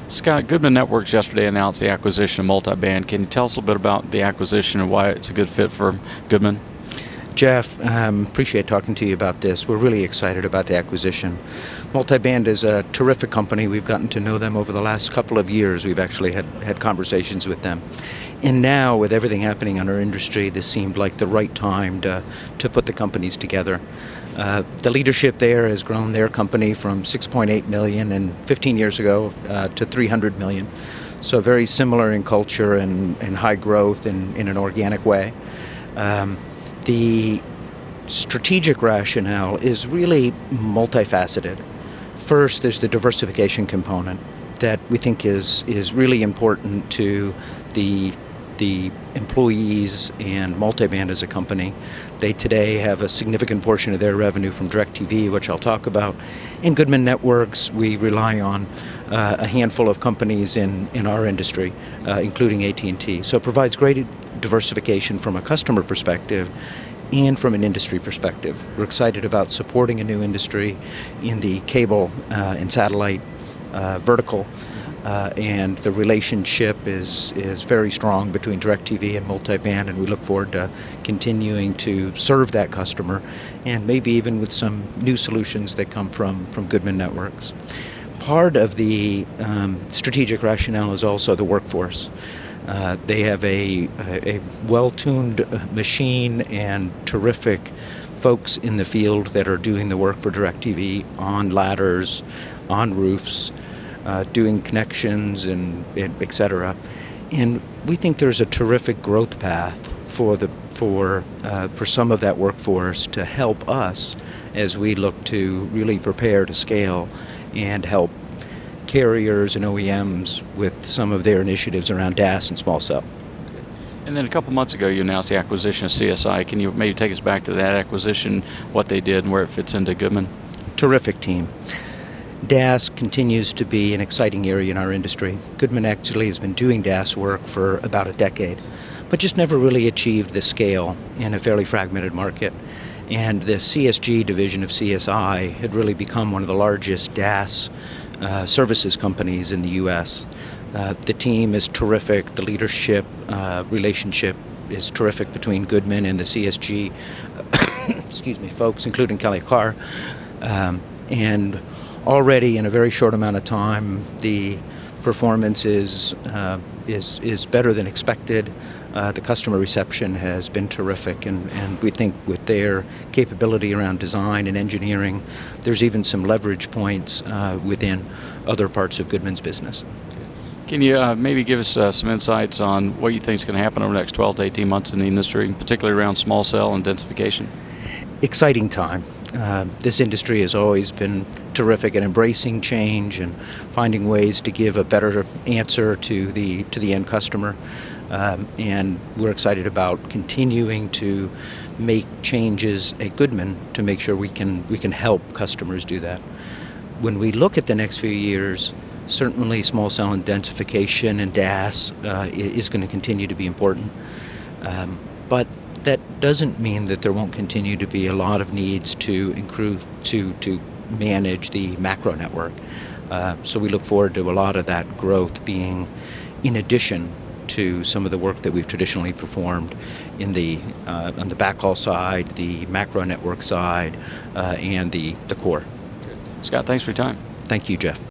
Scott, Goodman Networks yesterday announced the acquisition of Multiband. Can you tell us a little bit about the acquisition and why it's a good fit for Goodman? Jeff, appreciate talking to you about this. We're really excited about the acquisition. Multiband is a terrific company. We've gotten to know them over the last couple of years. We've actually had conversations with them. And now, with everything happening in our industry, this seemed like the right time to put the companies together. The leadership there has grown their company from 6.8 million and 15 years ago to 300 million. So very similar in culture and high growth in an organic way. The strategic rationale is really multifaceted. First, there's the diversification component that we think is really important to the employees and Multiband as a company. They today have a significant portion of their revenue from DirecTV, which I'll talk about. In Goodman Networks, we rely on a handful of companies in our industry, including AT&T. So it provides great diversification from a customer perspective and from an industry perspective. We're excited about supporting a new industry in the cable and satellite vertical. And the relationship is very strong between DirecTV and Multiband, and we look forward to continuing to serve that customer, and maybe even with some new solutions that come from Goodman Networks. Part of the strategic rationale is also the workforce. They have a well-tuned machine and terrific folks in the field that are doing the work for DirecTV on ladders, on roofs, doing connections and et cetera. And we think there's a terrific growth path for some of that workforce to help us as we look to really prepare to scale and help carriers and OEMs with some of their initiatives around DAS and small cell. And then a couple months ago, you announced the acquisition of CSI. Can you maybe take us back to that acquisition, what they did and where it fits into Goodman? Terrific team. DAS continues to be an exciting area in our industry. Goodman actually has been doing DAS work for about a decade, but just never really achieved the scale in a fairly fragmented market. And the CSG division of CSI had really become one of the largest DAS services companies in the U.S. The team is terrific. The leadership relationship is terrific between Goodman and the CSG folks, including Kelly Carr. And already in a very short amount of time, the performance is better than expected. The customer reception has been terrific, and we think with their capability around design and engineering, there's even some leverage points within other parts of Goodman's business. Can you maybe give us some insights on what you think is going to happen over the next 12 to 18 months in the industry, particularly around small cell and densification? Exciting time. This industry has always been terrific at embracing change and finding ways to give a better answer to the end customer. And we're excited about continuing to make changes at Goodman to make sure we can help customers do that. When we look at the next few years, certainly small cell and densification and DAS is going to continue to be important. But that doesn't mean that there won't continue to be a lot of needs to manage the macro network. So we look forward to a lot of that growth being in addition to some of the work that we've traditionally performed in on the backhaul side, the macro network side, and the core. Scott, thanks for your time. Thank you, Jeff.